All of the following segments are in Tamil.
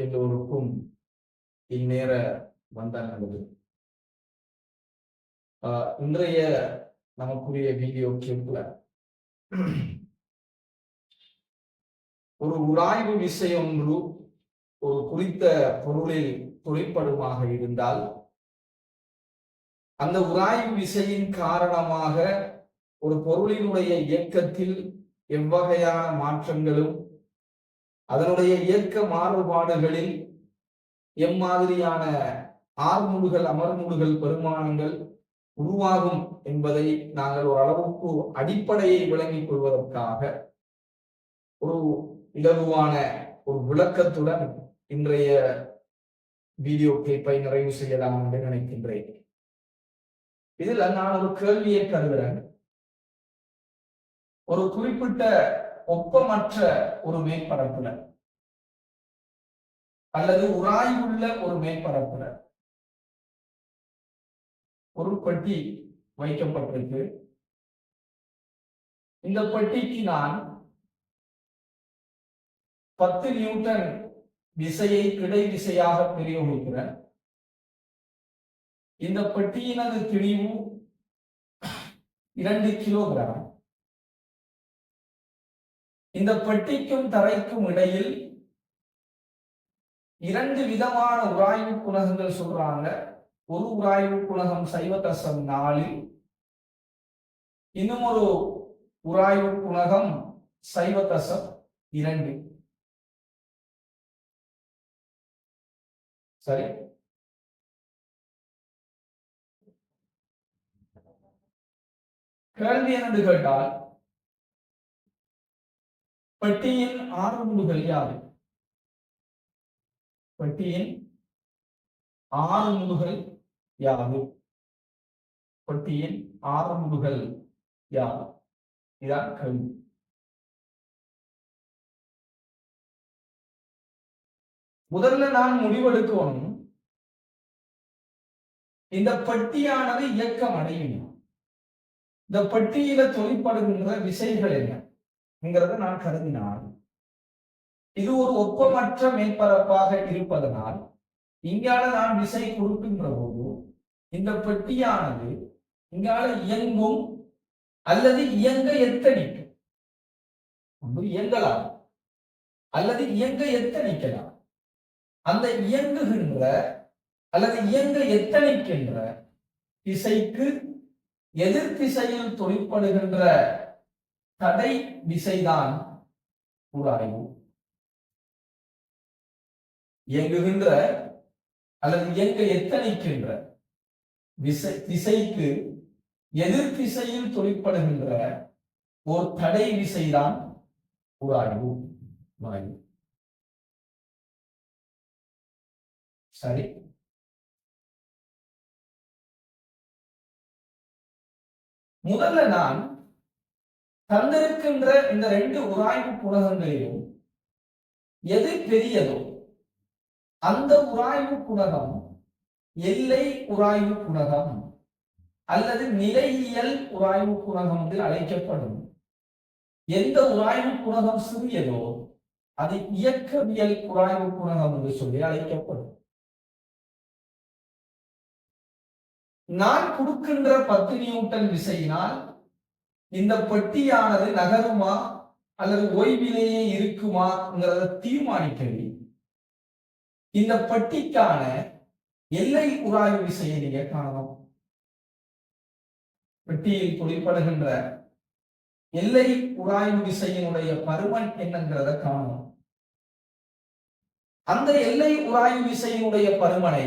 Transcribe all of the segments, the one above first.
எல்லோருக்கும் இந்நேர வந்தனங்களது. இன்றைய நமக்குரிய வீடியோ கிளிப்ல ஒரு உராய்வு விசை ஒன்று ஒரு குறித்த பொருளில் தொழிற்படுமாக இருந்தால் அந்த உராய்வு விசையின் காரணமாக ஒரு பொருளினுடைய இயக்கத்தில் எவ்வகையான மாற்றங்களும் அதனுடைய இயக்க மாறுபாடுகளில் எம்மாதிரியான ஆர்முடுகள் அமர்முடுகள் பெருமானங்கள் உருவாகும் என்பதை நாங்கள் ஓரளவுக்கு அடிப்படையை விளங்கிக் கொள்வதற்காக ஒரு இலகுவான ஒரு விளக்கத்துடன் இன்றைய வீடியோ கிளிப்பை நிறைவு செய்யலாம் என்று நினைக்கின்றேன். இதுல நான் ஒரு கேள்வியை கருதுறேன். ஒரு குறிப்பிட்ட ஒப்பமற்ற ஒரு மேற்பரப்புல அல்லது உராய்வுள்ள ஒரு மேற்பரப்புல ஒரு பெட்டி வைக்கப்பட்டிருக்கு. இந்த பெட்டிக்கு நான் 10 நியூட்டன் விசையை கிடை விசையாக பிரயோகிக்கிறேன். இந்த பெட்டியினது திணிவு 2 கிலோகிராம். இந்த பெட்டிக்கும் தரைக்கும் இடையில் 2 விதமான உராய்வு குணகங்கள் சொல்றாங்க. ஒரு உராய்வு குணகம் 0.4, இன்னும் ஒரு உராய்வு குணகம் 0.2. சரி, கேள்வி என்னென்று கேட்டால் பெட்டியின் ஆறுமுடுகள் யாது? பெட்டியின் ஆறுமுடுகள் யாது? பெட்டியின் ஆறுமுடுகள் யாது? இதான் கேள்வி. முதல்ல நான் முடிவெடுக்கணும், இந்த பெட்டியானது இயக்கம் அடையும். இந்த பெட்டியில தொழிற்படுகின்ற விசைகள் என்னங்கிறத நான் கருதினால், இது ஒரு ஒப்பமற்ற மேற்பரப்பாக இருப்பதனால் இங்கால நான் விசை கொடுக்கின்ற போது இந்த பெட்டியானது இங்கால இயங்கும் அல்லது இயங்க எத்தனிக்கும். இயங்கலாம் அல்லது இயங்க எத்தனிக்கலாம். அந்த இயங்குகின்ற அல்லது இயங்க எத்தனிக்கின்ற திசைக்கு எதிர் திசையில் தொழிற்படுகின்ற தடை விசைதான் உராய்வு. இயங்குகின்ற அல்லது இயங்க எத்தனிக்கின்ற திசைக்கு எதிர் திசையில் தொழிற்படுகின்ற ஒரு தடை விசைதான் உராய்வு. சரி, முதல்ல நான் தந்திருக்கின்ற இந்த 2 உராய்வு குணகங்களிலும் எது பெரியதோ அந்த உராய்வு குணகம் எல்லை உராய்வு குணகம் அல்லது நிலையியல் உராய்வு குணகம் என்று அழைக்கப்படும். எந்த உராய்வு குணகம் சிறியதோ அது இயக்கவியல் உராய்வு குணகம் என்று சொல்லி அழைக்கப்படும். நான் கொடுக்கின்ற 10 நியூட்டன் விசையினால் இந்த பெட்டியானது நகருமா அல்லது ஓய்விலேயே இருக்குமாங்கிறத தீர்மானிக்கவே இந்த பெட்டிக்கான எல்லை உராய்வு விசையை நீங்க காணலாம். பெட்டியில் தொழிற்படுகின்ற எல்லை உராய்வு விசையினுடைய பருமன் என்னங்கிறத காணலாம். அந்த எல்லை உராய்வு விசையினுடைய பருமனை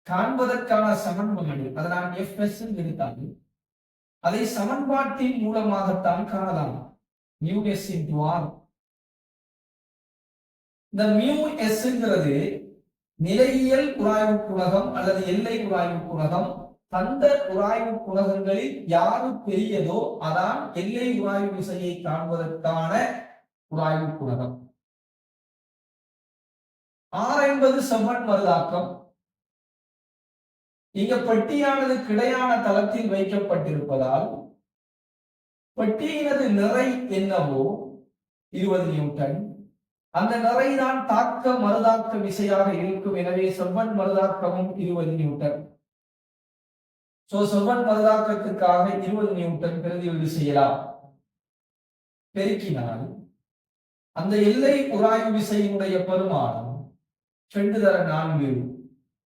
காண்பதற்கான சமன்பாடு, அதை நான் Fs எடுத்தால் அதை சமன்பாட்டின் மூலமாகத்தான் காணலாம். μs into r. இந்த μsங்கிறது நிலையியல் உராய்வு குணகம் அல்லது எல்லை உராய்வு குணகம். அந்த உராய்வு குணகங்களில் யாரு பெரியதோ அதான் எல்லை உராய்வு விசையை காண்பதற்கான உராய்வு குணகம். r என்பது செவ்வன் மருதாக்கம். இங்க பெட்டியானது கிடையான தளத்தில் வைக்கப்பட்டிருப்பதால் பெட்டியினது நிறை என்னவோ 20 நியூட்டன், அந்த நிறைதான் தாக்க மறுதாக்க விசையாக இருக்கும். எனவே செவ்வன் மறுதாக்கமும் 20 நியூட்டன். செவ்வன் மறுதாக்கத்துக்காக 20 நியூட்டன் பிரதியீடு செய்யலாம். பெருக்கினால் அந்த எல்லை உராய்வு விசையினுடைய பெருமானம் 2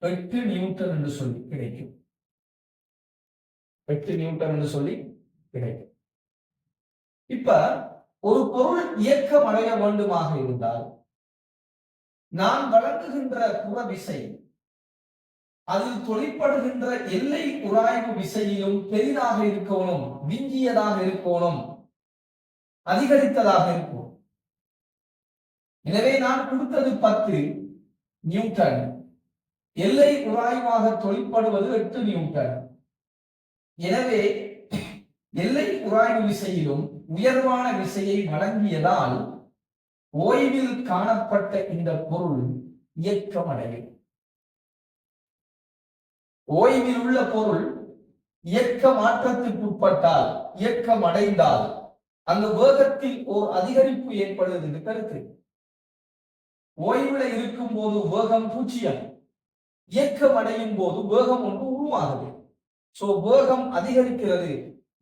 8 நியூட்டன் என்று சொல்லி கிடைக்கும். 8 நியூட்டன் என்று சொல்லி கிடைக்கும். இப்ப ஒரு பொருள் இயக்கம் அடைய வேண்டுமாக இருந்தால் நான் வழங்குகின்ற புற விசை அதில் தொழிற்படுகின்ற எல்லை உராய்வு விசையிலும் பெரிதாக இருக்கணும், விஞ்சியதாக இருக்கணும், அதிகரித்ததாக இருக்கும். எனவே நான் கொடுத்தது 10 நியூட்டன், எல்லை உராய்வாக தொழிற்படுவது 8 நியூட்டன். எனவே எல்லை உராய்வு விசையிலும் உயர்வான விசையை வழங்கியதால் ஓய்வில் காணப்பட்ட இந்த பொருள் இயக்கம் அடையும். ஓய்வில் உள்ள பொருள் இயக்க மாற்றத்துக்கு உட்பட்டால், இயக்கம் அடைந்தால் அந்த வேகத்தில் ஓர் அதிகரிப்பு ஏற்படுவது என்று கருத்து. ஓய்வுல இருக்கும் போது வேகம் 0, இயக்கம் அடையும் போது வேகம் ஒன்று உருவாகுது. வேகம் அதிகரிக்கிறது,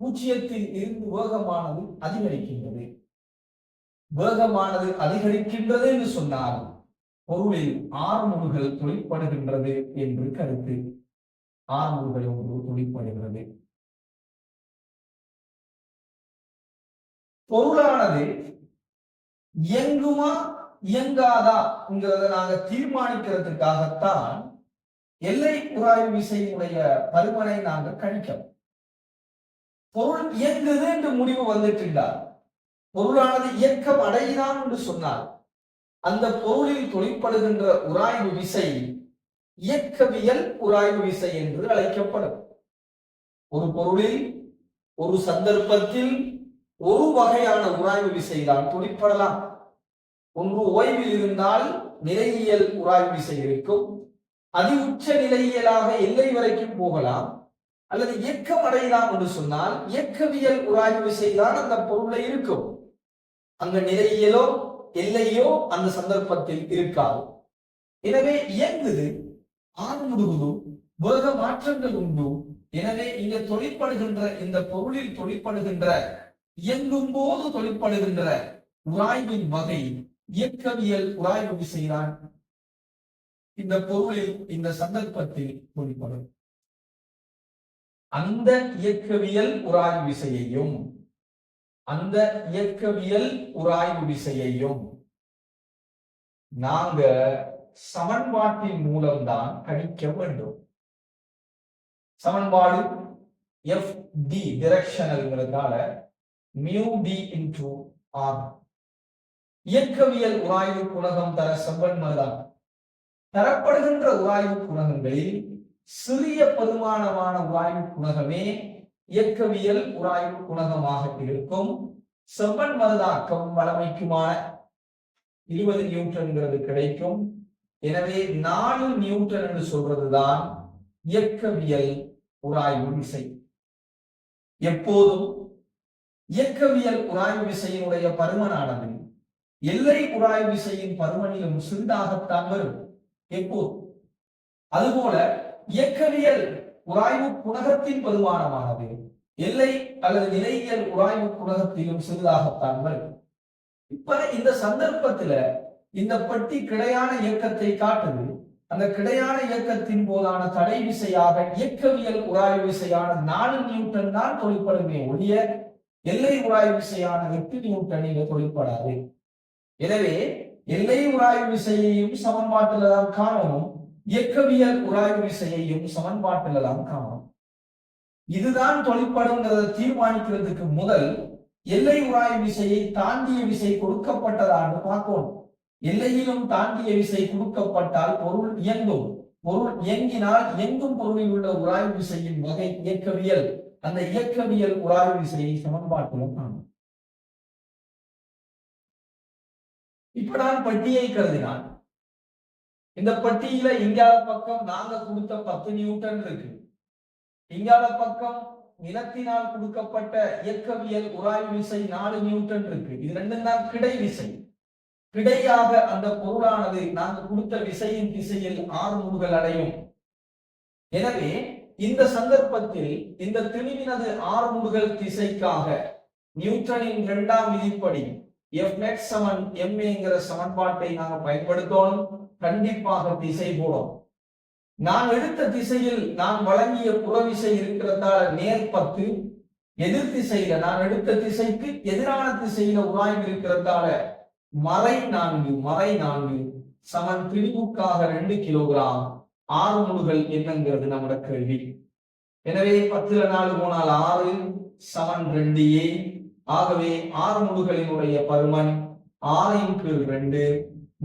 0த்தில் இருந்து வேகமானது அதிகரிக்கின்றது. வேகமானது அதிகரிக்கின்றது என்று சொன்னால் பொருளில் ஆர்முடுகள் தொழிற்படுகின்றது என்று கருத்து. ஆர்முடுகள் ஒன்று தொழிற்படுகிறது. பொருளானது இயங்குமா இயங்காதா என்கிறத நாங்க தீர்மானிக்கிறதுக்காகத்தான் எல்லை உராய்வு விசையினுடைய பருமனை நாங்கள் கணிக்கிறோம். பொருள் இயங்குது என்று முடிவு வந்துட்டால், பொருளானது இயக்கம் அடையலாம் என்று சொன்னால் அந்த பொருளில் தொழிற்படுகின்ற உராய்வு விசை இயக்கவியல் உராய்வு விசை என்று அழைக்கப்படும். ஒரு பொருளில் ஒரு சந்தர்ப்பத்தில் ஒரு வகையான உராய்வு விசைதான் தொழிற்படலாம். ஒன்று ஓய்வில் இருந்தால் நிலையியல் உராய்வு விசை இருக்கும், அதி உச்ச நிலையியலாக எல்லை வரைக்கும் போகலாம். அல்லது இயக்கம் அடையலாம் என்று சொன்னால் இயக்கவியல் உராய்வு விசைதான் அந்த பொருளை இருக்கும். அங்க நிலையியலோ எல்லையோ அந்த சந்தர்ப்பத்தில் இருக்காது. எனவே இயங்குது, ஆர்முடுகுது, வேக மாற்றங்கள் உண்டு. எனவே இங்க தொழிற்படுகின்ற இந்த பொருளில் தொழிற்படுகின்ற, இயங்கும் போது தொழிற்படுகின்ற உராய்வின் வகை இயக்கவியல் உராய்வு விசைதான் இந்த பொருளில் இந்த சந்தர்ப்பத்தில் தொழிற்படும். அந்த இயக்கவியல் உராய்வு விசையையும் நாங்க சமன்பாட்டின் மூலம்தான் கணிக்க வேண்டும். சமன்பாடு FD டிரெக்ஷனல்ங்கிறதால μD into R. இயக்கவியல் உராய்வு குணகம் தர செவ்வன்மதான். தரப்படுகின்ற உராய்வு குணகங்களில் சிறிய பெருமானமான உராய்வு குணகமே இயக்கவியல் உராய்வு குணகமாக இருக்கும். செவ்வன் மருதாக்கம் வளமைக்குமான 20 நியூட்டன்கிறது கிடைக்கும். எனவே 4 நியூட்டன் என்று சொல்றதுதான் இயக்கவியல் உராய்வு விசை. எப்போதும் இயக்கவியல் உராய்வு விசையினுடைய பருமனானது எல்லை உராய்வு விசையின் பருமனிலும் சிறிதாகத்தான் வரும். எப்போது அதுபோல இயக்கவியல் உராய்வு குணகத்தின் பருமானமானது எல்லை அல்லது நிலையியல் உராய்வு குணகத்திலும் சிறிதாகத்தான் வரும். இப்ப இந்த சந்தர்ப்பத்துல இந்த பெட்டி கிடையான இயக்கத்தை காட்டுது. அந்த கிடையான இயக்கத்தின் போதான தடை விசையாக இயக்கவியல் உராய்வு விசையான 4 நியூட்டன் தான் தொழிற்படுமே ஒழிய எல்லை உராய்வு விசையான 8 நியூட்டனில் தொழிற்படாது. எனவே எல்லை உராய்வு விசையையும் சமன்பாட்டில் தான் காணணும், இயக்கவியல் உராய்வு விசையையும் சமன்பாட்டில் தான் காணணும். இதுதான் தொழிற்படுங்கிறத தீர்மானிக்கிறதுக்கு முதல் எல்லை உராய்வு விசையை தாண்டிய விசை கொடுக்கப்பட்டதான்னு பார்க்கணும். எல்லையிலும் தாண்டிய விசை கொடுக்கப்பட்டால் பொருள் இயங்கும். பொருள் இயங்கினால் இயங்கும் பொருளில் உள்ள உராய்வு விசையின் வகை இயக்கவியல். அந்த இயக்கவியல் உராய்வு விசையை சமன்பாட்டிலும் காணும். இப்ப நான் பட்டியை கருதினால் இந்த பட்டியில இங்கால பக்கம் நாங்க கொடுத்த 10 நியூட்டன் இருக்கு, இங்கால பக்கம் நிலத்தினால் கொடுக்கப்பட்ட இயக்கவியல் உராய்வு விசை 4 நியூட்டன் இருக்கு. இது ரெண்டும் தான் கிடை விசை. கிடையாக அந்த பொருளானது நாங்கள் கொடுத்த விசையின் திசையில் ஆறுமுடுகள் அடையும். எனவே இந்த சந்தர்ப்பத்தில் இந்த திணிவினது ஆறுமுடுகள் திசைக்காக நியூட்டனின் இரண்டாம் விதிப்படி F net சமன் ma சமன்பாட்டை நாங்கள் பயன்படுத்தணும். கண்டிப்பாக திசை போடும். நான் எடுத்த திசையில் நான் வழங்கிய புறவிசை இருக்கிறதால நேர் 10, எதிர் திசையில நான் எடுத்த திசைக்கு எதிரான திசையில உராய்வு இருக்கிறதால மறை 4 சமன் திணிவுக்காக 2 கிலோகிராம் ஆறுமுடுகள் என்னங்கிறது நம்மட கேள்வி. எனவே 10ல 4 போனால் 6 சமன் 2a. ஆகவே ஆறுமுடுகளினுடைய பருமன் 6/2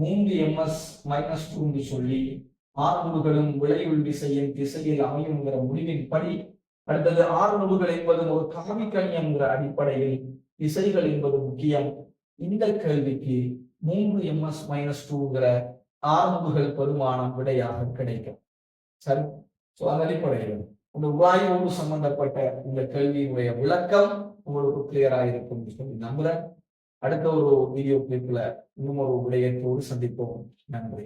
3 ms-2 சொல்லி ஆறுமுடுகளும் விளைவுள் விசையின் திசையில் அமையுங்கிற முடிவின்படி அடுத்தது ஆறுமுடுகள் என்பது ஒரு காமிக்கணி அடிப்படையில் திசைகள் என்பது முக்கியம். இந்த கேள்விக்கு 3 ms-2 ஆறுமுடுகள் பெருமானம் விடையாக கிடைக்கும். சரி, அதன் அடிப்படையில் இந்த உராய்வோடு சம்பந்தப்பட்ட இந்த கேள்வியினுடைய விளக்கம் உங்களுக்கு கிளியரா இருக்கும் சொல்லி நம்புறேன். அடுத்த ஒரு வீடியோ கிளிப்ல இன்னும் ஒரு விடயத்தோடு சந்திப்போம். நன்றி.